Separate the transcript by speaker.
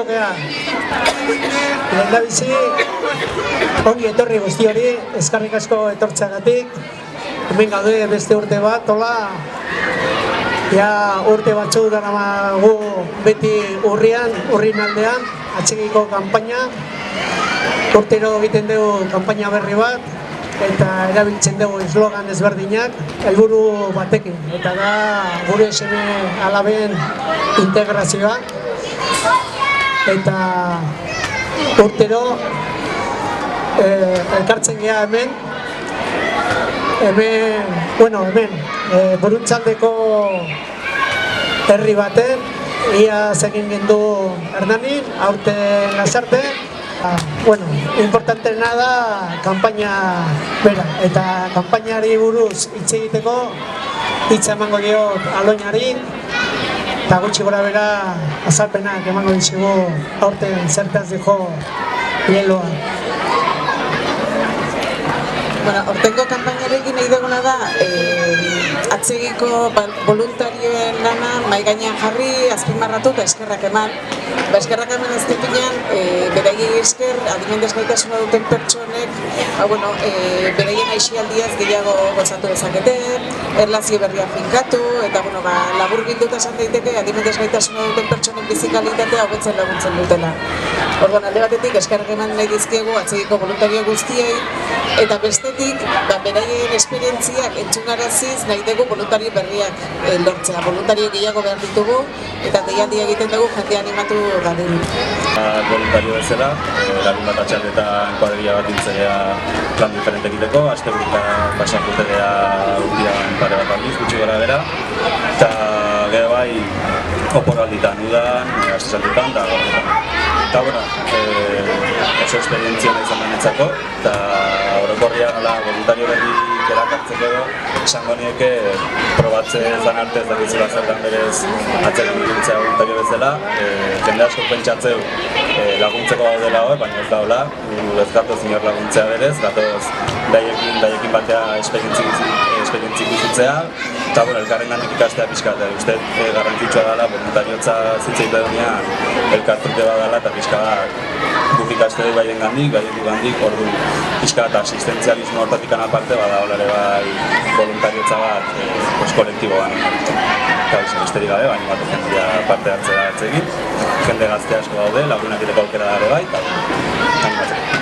Speaker 1: Gea. Lehendabizi, ongi etorri guzti hori, eskerrik asko etortzeagatik. Hemen gaude beste urte bat, hola. Ja urte batzu daramagu beti urrin aldean, atsegiko kanpaina. Urtero egiten dugu kanpaina berri bat, eta erabiltzen dugu eslogan ezberdinak, helburu batekin. Eta da gure seme alaben integrazioa. Eta urtero elkartzen gea hemen, Burutzaldeko herri baten, ia egin gendu Hernanin, aurten Lasarte. Importanteena da kanpaina bera, eta kanpainari buruz hitz egiteko hitza emango diot Aloinari, eta gutxi gora bera azalpenak emango dizugu aurten zertaz dijo Leloa.
Speaker 2: Hortengo kanpainarekin nahi duguna da atsegiko voluntarioen lana mahai gainean jarri, azpimarratu eta eskerrak eman. Eskerrak eman ez dipinean, beraiei esker, adimen desgaitasuna duten pertsonek, beraien aixialdiaz gehiago gozatu dezakete, erlazio berria finkatu, eta labur bilduta esan daiteke, adimen desgaitasuna duten pertsonen bizikalitatea hobetzen laguntzen dutela. Alde batetik, eskerrak eman nahi dizkiegu atsegiko voluntario guztiei, eta bestetik, beraien esperientziak entzunaraziz nahi dugu voluntario berriak lortzea. Voluntario gehiago behar ditugu, eta deialdia egiten dugu jendea animatu gadin.
Speaker 3: Voluntario bezala, larun bat atxaldetan kuadrilla bat dintzea plan diferente egiteko, asteburuka pasakutedea urtean pare bat aldiz, gutxi gara bera, eta gero bai oporalditan, udan, astezalditan, eta oso esperientzia nahi izan benetzako, eta orokorria voluntario berri erakartzeko edo, esango nieke probatzen zan arte ez dakizela zertan berez atzeren biltzea voluntario bezala, jende asko pentsatzeu laguntzeko gaudela hor, baina ez da hola, ez gatoz inor laguntzea berez, gatoz daiekin batea esperientzik bizitzea, eta elkarren ganek ikastea pixka, eta uste garrantzitsua dela, voluntariotza zitzeite duenean elkartrute bat dela, eta pixka guk ikaste dut baien gandik, ordu pixka eta asistentzialismo hortatik aparte, bada holare bai voluntariotza bat kolektibo gani. Eta besterik gabe, baina bat jendea parte hartzea atzegin, jende gazte asko daude, lagunak iteko aukera dara bai, eta animatzeko.